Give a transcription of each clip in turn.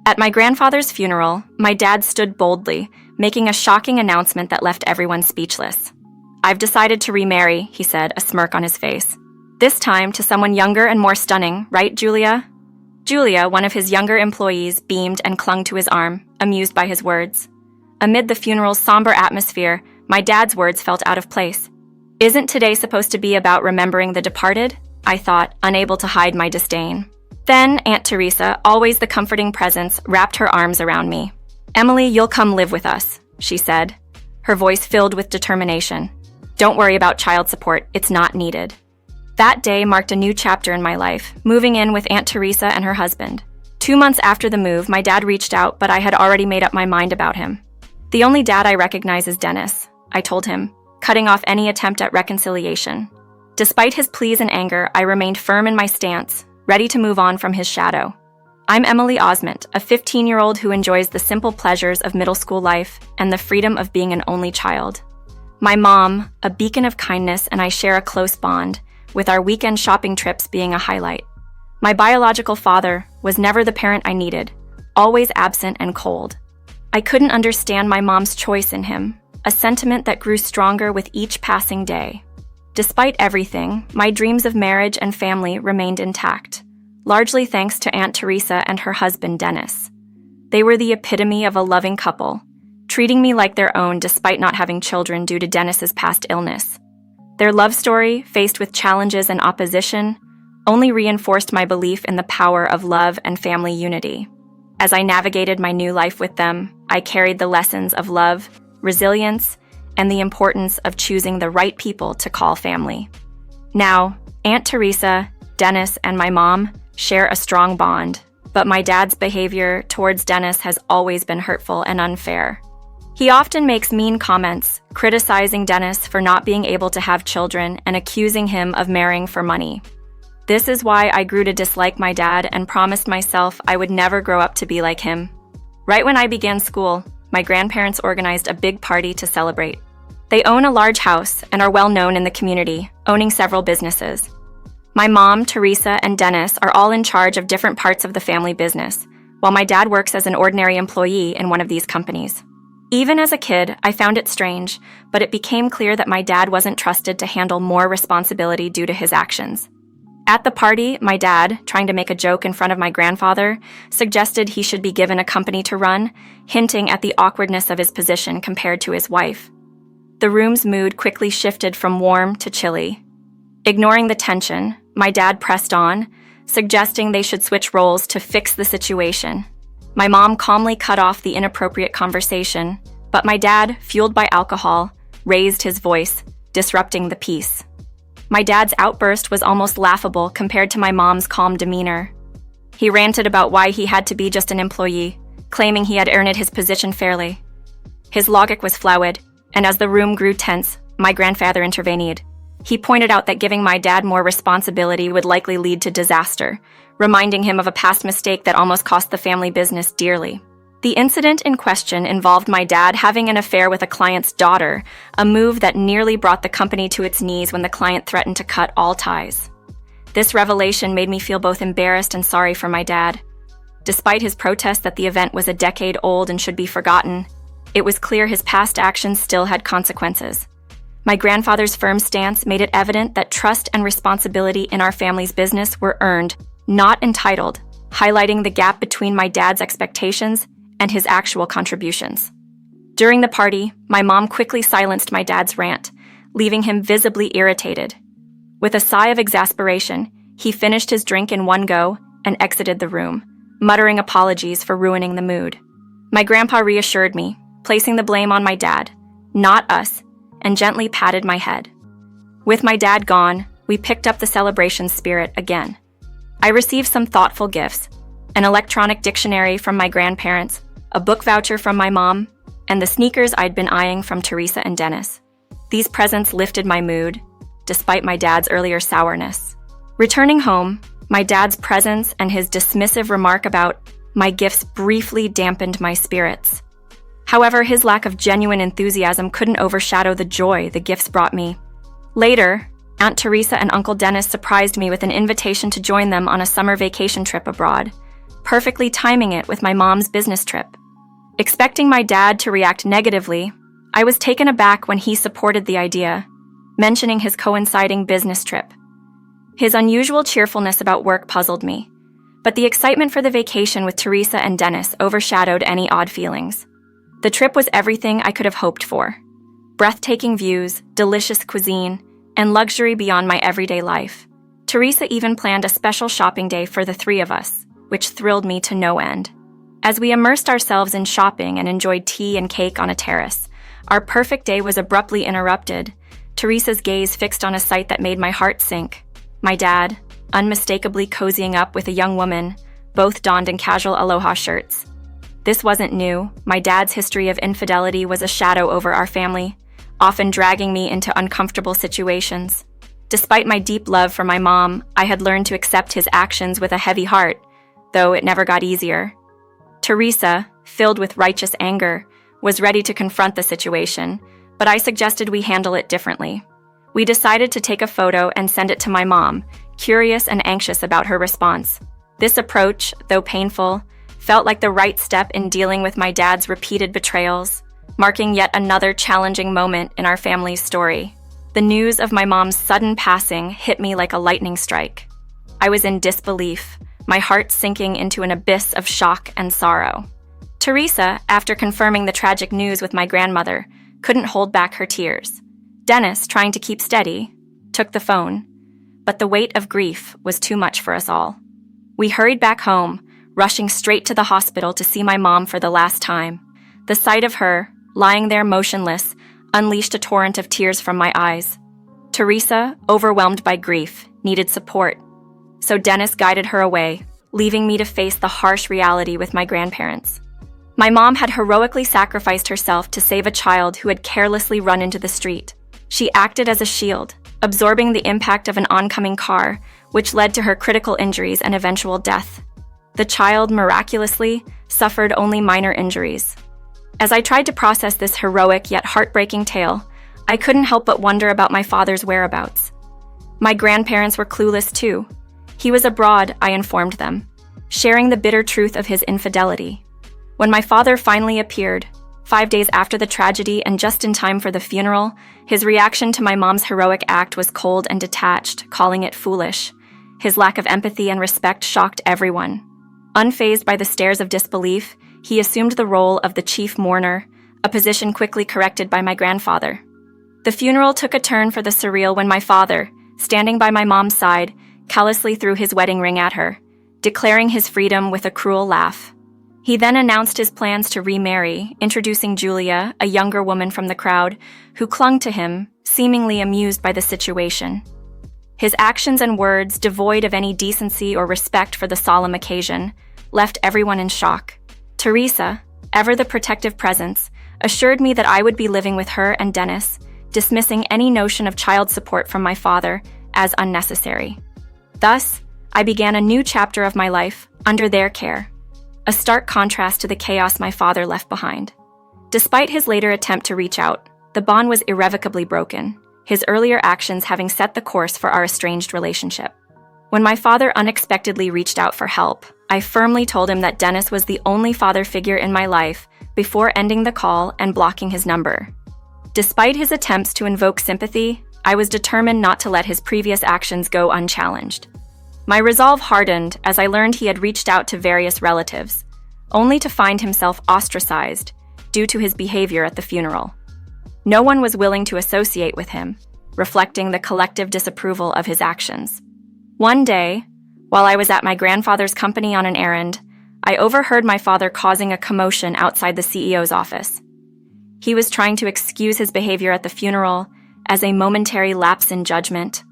At my grandfather's funeral, my dad stood boldly, making a shocking announcement that left everyone speechless. "I've decided to remarry," he said, a smirk on his face. "This time to someone younger and more stunning, right, Julia?" Julia, one of his younger employees, beamed and clung to his arm, amused by his words. Amid the funeral's somber atmosphere, my dad's words felt out of place. "Isn't today supposed to be about remembering the departed?" I thought, unable to hide my disdain. Then Aunt Theresa, always the comforting presence, wrapped her arms around me. "Emily, you'll come live with us," she said, her voice filled with determination. "Don't worry about child support, it's not needed." That day marked a new chapter in my life, moving in with Aunt Theresa and her husband. 2 months after the move, my dad reached out, but I had already made up my mind about him. "The only dad I recognize is Dennis," I told him, cutting off any attempt at reconciliation. Despite his pleas and anger, I remained firm in my stance, ready to move on from his shadow. I'm Emily Osment, a 15-year-old who enjoys the simple pleasures of middle school life and the freedom of being an only child. My mom, a beacon of kindness, and I share a close bond, with our weekend shopping trips being a highlight. My biological father was never the parent I needed, always absent and cold. I couldn't understand my mom's choice in him, a sentiment that grew stronger with each passing day. Despite everything, my dreams of marriage and family remained intact, largely thanks to Aunt Theresa and her husband Dennis. They were the epitome of a loving couple, treating me like their own despite not having children due to Dennis's past illness. Their love story, faced with challenges and opposition, only reinforced my belief in the power of love and family unity. As I navigated my new life with them, I carried the lessons of love, resilience, and the importance of choosing the right people to call family. Now, Aunt Theresa, Dennis, and my mom share a strong bond, but my dad's behavior towards Dennis has always been hurtful and unfair. He often makes mean comments, criticizing Dennis for not being able to have children and accusing him of marrying for money. This is why I grew to dislike my dad and promised myself I would never grow up to be like him. Right when I began school, my grandparents organized a big party to celebrate. They own a large house and are well known in the community, owning several businesses. My mom, Teresa, and Dennis are all in charge of different parts of the family business, while my dad works as an ordinary employee in one of these companies. Even as a kid, I found it strange, but it became clear that my dad wasn't trusted to handle more responsibility due to his actions. At the party, my dad, trying to make a joke in front of my grandfather, suggested he should be given a company to run, hinting at the awkwardness of his position compared to his wife. The room's mood quickly shifted from warm to chilly. Ignoring the tension, my dad pressed on, suggesting they should switch roles to fix the situation. My mom calmly cut off the inappropriate conversation, but my dad, fueled by alcohol, raised his voice, disrupting the peace. My dad's outburst was almost laughable compared to my mom's calm demeanor. He ranted about why he had to be just an employee, claiming he had earned his position fairly. His logic was flawed, and as the room grew tense, my grandfather intervened. He pointed out that giving my dad more responsibility would likely lead to disaster, reminding him of a past mistake that almost cost the family business dearly. The incident in question involved my dad having an affair with a client's daughter, a move that nearly brought the company to its knees when the client threatened to cut all ties. This revelation made me feel both embarrassed and sorry for my dad. Despite his protest that the event was a decade old and should be forgotten, it was clear his past actions still had consequences. My grandfather's firm stance made it evident that trust and responsibility in our family's business were earned, not entitled, highlighting the gap between my dad's expectations and his actual contributions. During the party, my mom quickly silenced my dad's rant, leaving him visibly irritated. With a sigh of exasperation, he finished his drink in one go and exited the room, muttering apologies for ruining the mood. My grandpa reassured me, placing the blame on my dad, not us, and gently patted my head. With my dad gone, we picked up the celebration spirit again. I received some thoughtful gifts, an electronic dictionary from my grandparents, a book voucher from my mom, and the sneakers I'd been eyeing from Teresa and Dennis. These presents lifted my mood, despite my dad's earlier sourness. Returning home, my dad's presence and his dismissive remark about my gifts briefly dampened my spirits. However, his lack of genuine enthusiasm couldn't overshadow the joy the gifts brought me. Later, Aunt Theresa and Uncle Dennis surprised me with an invitation to join them on a summer vacation trip abroad. perfectly timing it with my mom's business trip. Expecting my dad to react negatively, I was taken aback when he supported the idea, mentioning his coinciding business trip. His unusual cheerfulness about work puzzled me, but the excitement for the vacation with Theresa and Dennis overshadowed any odd feelings. The trip was everything I could have hoped for. Breathtaking views, delicious cuisine, and luxury beyond my everyday life. Theresa even planned a special shopping day for the three of us, which thrilled me to no end. As we immersed ourselves in shopping and enjoyed tea and cake on a terrace, our perfect day was abruptly interrupted, Theresa's gaze fixed on a sight that made my heart sink. My dad, unmistakably cozying up with a young woman, both donned in casual aloha shirts. This wasn't new. My dad's history of infidelity was a shadow over our family, often dragging me into uncomfortable situations. Despite my deep love for my mom, I had learned to accept his actions with a heavy heart, though it never got easier. Theresa, filled with righteous anger, was ready to confront the situation, but I suggested we handle it differently. We decided to take a photo and send it to my mom, curious and anxious about her response. This approach, though painful, felt like the right step in dealing with my dad's repeated betrayals, marking yet another challenging moment in our family's story. The news of my mom's sudden passing hit me like a lightning strike. I was in disbelief, my heart sinking into an abyss of shock and sorrow. Theresa, after confirming the tragic news with my grandmother, couldn't hold back her tears. Dennis, trying to keep steady, took the phone, but the weight of grief was too much for us all. We hurried back home, rushing straight to the hospital to see my mom for the last time. The sight of her, lying there motionless, unleashed a torrent of tears from my eyes. Theresa, overwhelmed by grief, needed support, so Dennis guided her away, leaving me to face the harsh reality with my grandparents. My mom had heroically sacrificed herself to save a child who had carelessly run into the street. She acted as a shield, absorbing the impact of an oncoming car, which led to her critical injuries and eventual death. The child, miraculously, suffered only minor injuries. As I tried to process this heroic yet heartbreaking tale, I couldn't help but wonder about my father's whereabouts. My grandparents were clueless too. He was abroad, I informed them, sharing the bitter truth of his infidelity. When my father finally appeared, 5 days after the tragedy and just in time for the funeral, his reaction to my mom's heroic act was cold and detached, calling it foolish. His lack of empathy and respect shocked everyone. Unfazed by the stares of disbelief, he assumed the role of the chief mourner, a position quickly corrected by my grandfather. The funeral took a turn for the surreal when my father, standing by my mom's side, callously threw his wedding ring at her, declaring his freedom with a cruel laugh. He then announced his plans to remarry, introducing Julia, a younger woman from the crowd, who clung to him, seemingly amused by the situation. His actions and words, devoid of any decency or respect for the solemn occasion, left everyone in shock. Theresa, ever the protective presence, assured me that I would be living with her and Dennis, dismissing any notion of child support from my father as unnecessary. Thus, I began a new chapter of my life under their care, a stark contrast to the chaos my father left behind. Despite his later attempt to reach out, the bond was irrevocably broken, his earlier actions having set the course for our estranged relationship. When my father unexpectedly reached out for help, I firmly told him that Dennis was the only father figure in my life before ending the call and blocking his number. Despite his attempts to invoke sympathy, I was determined not to let his previous actions go unchallenged. My resolve hardened as I learned he had reached out to various relatives, only to find himself ostracized due to his behavior at the funeral. No one was willing to associate with him, reflecting the collective disapproval of his actions. One day, while I was at my grandfather's company on an errand, I overheard my father causing a commotion outside the CEO's office. He was trying to excuse his behavior at the funeral as a momentary lapse in judgment.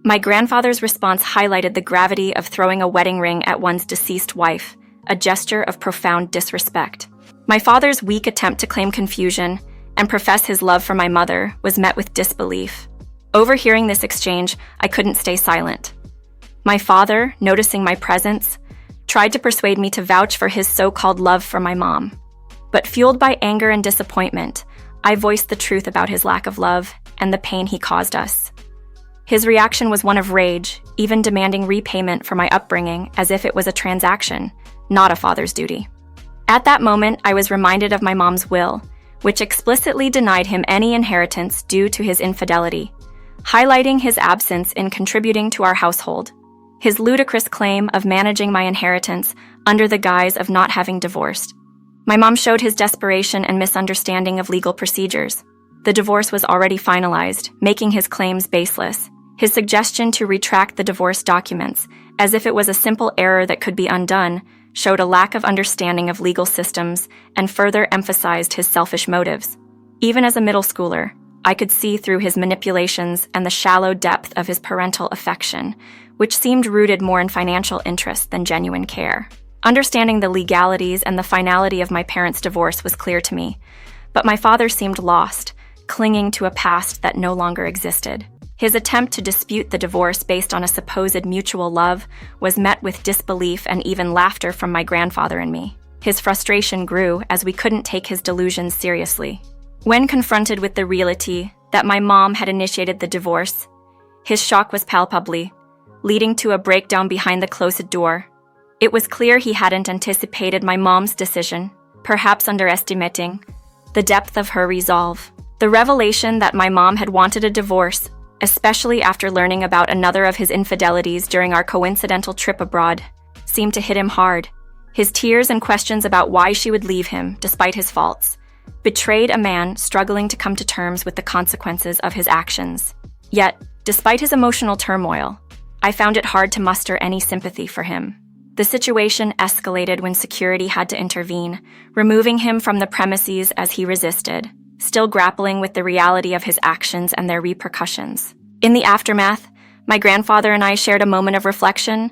My grandfather's response highlighted the gravity of throwing a wedding ring at one's deceased wife, a gesture of profound disrespect. My father's weak attempt to claim confusion and profess his love for my mother was met with disbelief. Overhearing this exchange, I couldn't stay silent. My father, noticing my presence, tried to persuade me to vouch for his so-called love for my mom. But fueled by anger and disappointment, I voiced the truth about his lack of love and the pain he caused us. His reaction was one of rage, even demanding repayment for my upbringing as if it was a transaction, not a father's duty. At that moment, I was reminded of my mom's will, which explicitly denied him any inheritance due to his infidelity, highlighting his absence in contributing to our household. His ludicrous claim of managing my inheritance under the guise of not having divorced. My mom showed his desperation and misunderstanding of legal procedures. The divorce was already finalized, making his claims baseless. His suggestion to retract the divorce documents, as if it was a simple error that could be undone, showed a lack of understanding of legal systems and further emphasized his selfish motives. Even as a middle schooler, I could see through his manipulations and the shallow depth of his parental affection, which seemed rooted more in financial interest than genuine care. Understanding the legalities and the finality of my parents' divorce was clear to me, but my father seemed lost, clinging to a past that no longer existed. His attempt to dispute the divorce based on a supposed mutual love was met with disbelief and even laughter from my grandfather and me. His frustration grew as we couldn't take his delusions seriously. When confronted with the reality that my mom had initiated the divorce, his shock was palpable, leading to a breakdown behind the closed door. It was clear he hadn't anticipated my mom's decision, perhaps underestimating the depth of her resolve. The revelation that my mom had wanted a divorce, especially after learning about another of his infidelities during our coincidental trip abroad, seemed to hit him hard. His tears and questions about why she would leave him, despite his faults, betrayed a man struggling to come to terms with the consequences of his actions. Yet, despite his emotional turmoil, I found it hard to muster any sympathy for him. The situation escalated when security had to intervene, removing him from the premises as he resisted, still grappling with the reality of his actions and their repercussions. In the aftermath, my grandfather and I shared a moment of reflection,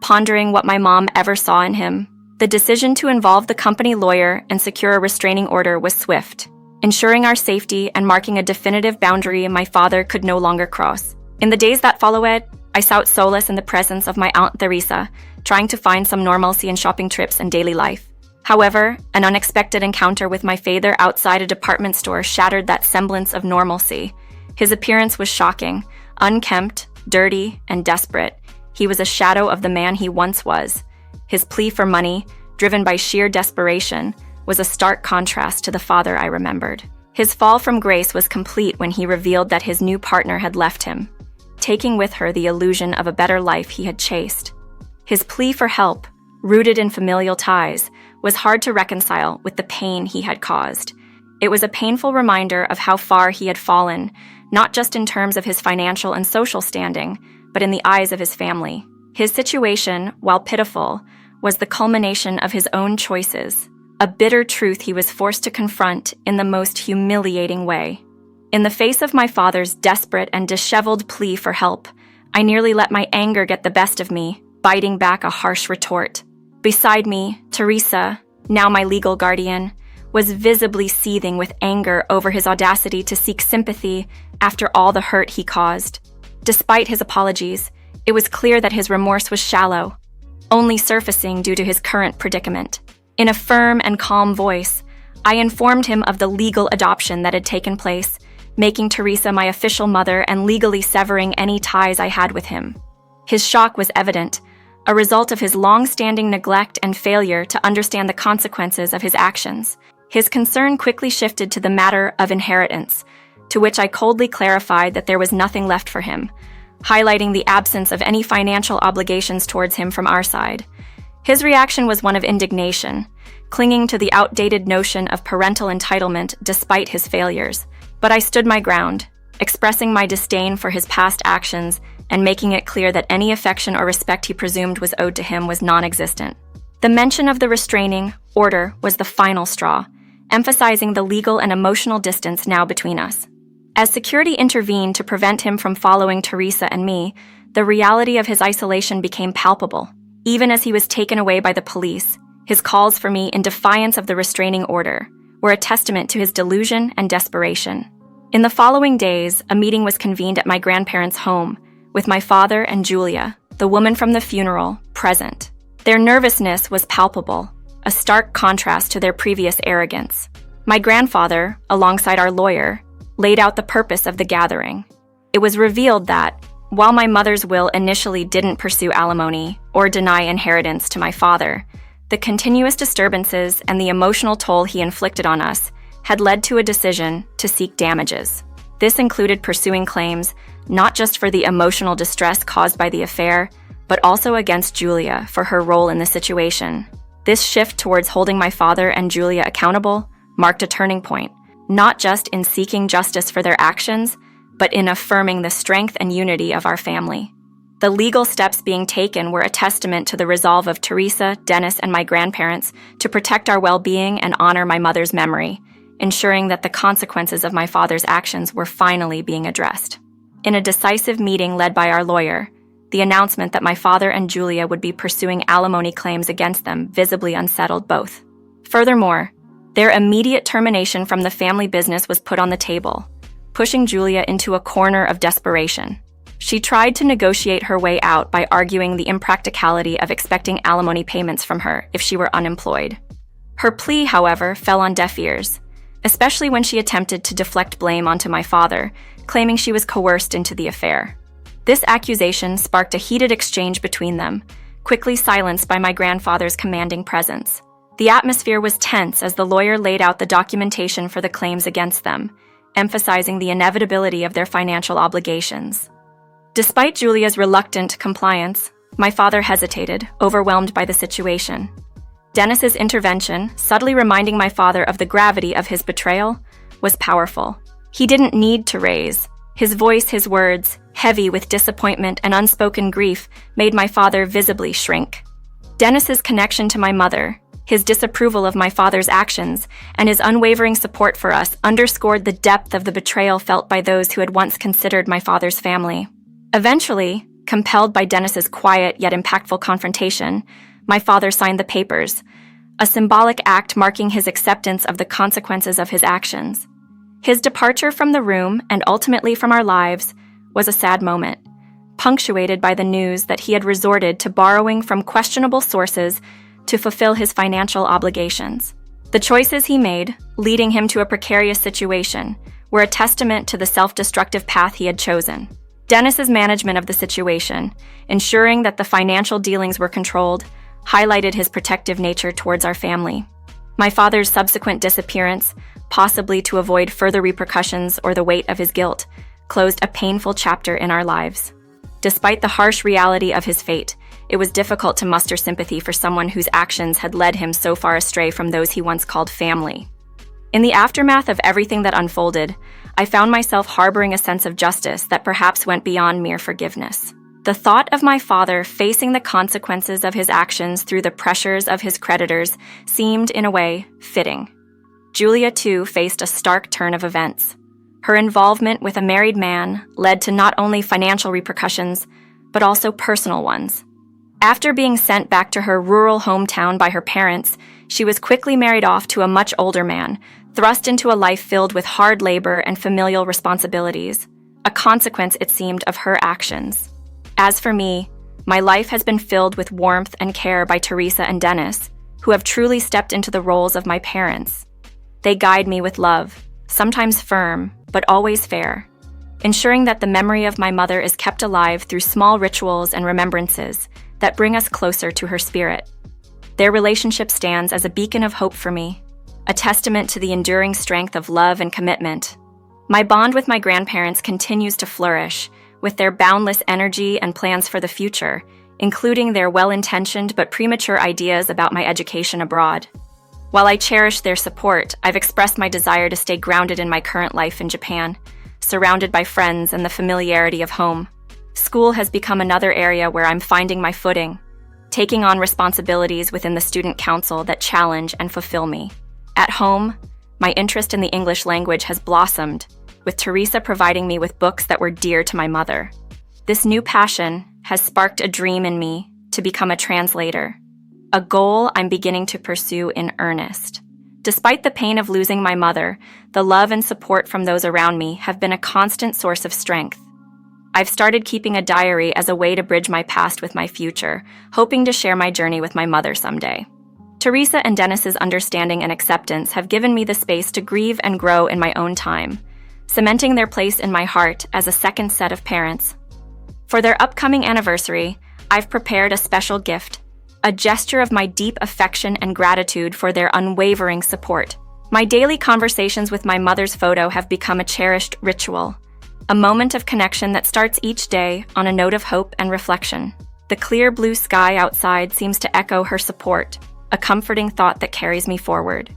pondering what my mom ever saw in him. The decision to involve the company lawyer and secure a restraining order was swift, ensuring our safety and marking a definitive boundary my father could no longer cross. In the days that followed, I sought solace in the presence of my Aunt Theresa, trying to find some normalcy in shopping trips and daily life. However, an unexpected encounter with my father outside a department store shattered that semblance of normalcy. His appearance was shocking, unkempt, dirty, and desperate. He was a shadow of the man he once was. His plea for money, driven by sheer desperation, was a stark contrast to the father I remembered. His fall from grace was complete when he revealed that his new partner had left him, taking with her the illusion of a better life he had chased. His plea for help, rooted in familial ties, was hard to reconcile with the pain he had caused. It was a painful reminder of how far he had fallen, not just in terms of his financial and social standing, but in the eyes of his family. His situation, while pitiful, was the culmination of his own choices, a bitter truth he was forced to confront in the most humiliating way. In the face of my father's desperate and disheveled plea for help, I nearly let my anger get the best of me, biting back a harsh retort. Beside me, Theresa, now my legal guardian, was visibly seething with anger over his audacity to seek sympathy after all the hurt he caused. Despite his apologies, it was clear that his remorse was shallow, only surfacing due to his current predicament. In a firm and calm voice, I informed him of the legal adoption that had taken place, making Theresa my official mother and legally severing any ties I had with him. His shock was evident, a result of his long-standing neglect and failure to understand the consequences of his actions. His concern quickly shifted to the matter of inheritance, to which I coldly clarified that there was nothing left for him, highlighting the absence of any financial obligations towards him from our side. His reaction was one of indignation, clinging to the outdated notion of parental entitlement despite his failures. But I stood my ground, expressing my disdain for his past actions and making it clear that any affection or respect he presumed was owed to him was non-existent. The mention of the restraining order was the final straw, emphasizing the legal and emotional distance now between us. As security intervened to prevent him from following Theresa and me, the reality of his isolation became palpable. Even as he was taken away by the police, his calls for me in defiance of the restraining order were a testament to his delusion and desperation. In the following days, a meeting was convened at my grandparents' home, with my father and Julia, the woman from the funeral, present. Their nervousness was palpable, a stark contrast to their previous arrogance. My grandfather, alongside our lawyer, laid out the purpose of the gathering. It was revealed that, while my mother's will initially didn't pursue alimony or deny inheritance to my father, The continuous disturbances and the emotional toll he inflicted on us had led to a decision to seek damages. This included pursuing claims not just for the emotional distress caused by the affair, but also against Julia for her role in the situation. This shift towards holding my father and Julia accountable marked a turning point, not just in seeking justice for their actions, but in affirming the strength and unity of our family. The legal steps being taken were a testament to the resolve of Theresa, Dennis, and my grandparents to protect our well-being and honor my mother's memory, ensuring that the consequences of my father's actions were finally being addressed. In a decisive meeting led by our lawyer, the announcement that my father and Julia would be pursuing alimony claims against them visibly unsettled both. Furthermore, their immediate termination from the family business was put on the table, pushing Julia into a corner of desperation. She tried to negotiate her way out by arguing the impracticality of expecting alimony payments from her if she were unemployed. Her plea, however, fell on deaf ears, especially when she attempted to deflect blame onto my father, claiming she was coerced into the affair. This accusation sparked a heated exchange between them, quickly silenced by my grandfather's commanding presence. The atmosphere was tense as the lawyer laid out the documentation for the claims against them, emphasizing the inevitability of their financial obligations. Despite Julia's reluctant compliance, my father hesitated, overwhelmed by the situation. Dennis's intervention, subtly reminding my father of the gravity of his betrayal, was powerful. He didn't need to raise. His voice, his words, heavy with disappointment and unspoken grief, made my father visibly shrink. Dennis's connection to my mother, his disapproval of my father's actions, and his unwavering support for us underscored the depth of the betrayal felt by those who had once considered my father's family. Eventually, compelled by Dennis's quiet yet impactful confrontation, my father signed the papers, a symbolic act marking his acceptance of the consequences of his actions. His departure from the room, and ultimately from our lives, was a sad moment, punctuated by the news that he had resorted to borrowing from questionable sources to fulfill his financial obligations. The choices he made, leading him to a precarious situation, were a testament to the self-destructive path he had chosen. Dennis's management of the situation, ensuring that the financial dealings were controlled, highlighted his protective nature towards our family. My father's subsequent disappearance, possibly to avoid further repercussions or the weight of his guilt, closed a painful chapter in our lives. Despite the harsh reality of his fate, it was difficult to muster sympathy for someone whose actions had led him so far astray from those he once called family. In the aftermath of everything that unfolded, I found myself harboring a sense of justice that perhaps went beyond mere forgiveness. The thought of my father facing the consequences of his actions through the pressures of his creditors seemed, in a way, fitting. Julia, too, faced a stark turn of events. Her involvement with a married man led to not only financial repercussions, but also personal ones. After being sent back to her rural hometown by her parents, she was quickly married off to a much older man, thrust into a life filled with hard labor and familial responsibilities, a consequence, it seemed, of her actions. As for me, my life has been filled with warmth and care by Theresa and Dennis, who have truly stepped into the roles of my parents. They guide me with love, sometimes firm, but always fair, ensuring that the memory of my mother is kept alive through small rituals and remembrances that bring us closer to her spirit. Their relationship stands as a beacon of hope for me, a testament to the enduring strength of love and commitment. My bond with my grandparents continues to flourish, with their boundless energy and plans for the future, including their well-intentioned but premature ideas about my education abroad. While I cherish their support, I've expressed my desire to stay grounded in my current life in Japan, surrounded by friends and the familiarity of home. School has become another area where I'm finding my footing, taking on responsibilities within the student council that challenge and fulfill me. At home, my interest in the English language has blossomed, with Theresa providing me with books that were dear to my mother. This new passion has sparked a dream in me to become a translator, a goal I'm beginning to pursue in earnest. Despite the pain of losing my mother, the love and support from those around me have been a constant source of strength. I've started keeping a diary as a way to bridge my past with my future, hoping to share my journey with my mother someday. Theresa and Dennis's understanding and acceptance have given me the space to grieve and grow in my own time, cementing their place in my heart as a second set of parents. For their upcoming anniversary, I've prepared a special gift, a gesture of my deep affection and gratitude for their unwavering support. My daily conversations with my mother's photo have become a cherished ritual, a moment of connection that starts each day on a note of hope and reflection. The clear blue sky outside seems to echo her support, a comforting thought that carries me forward.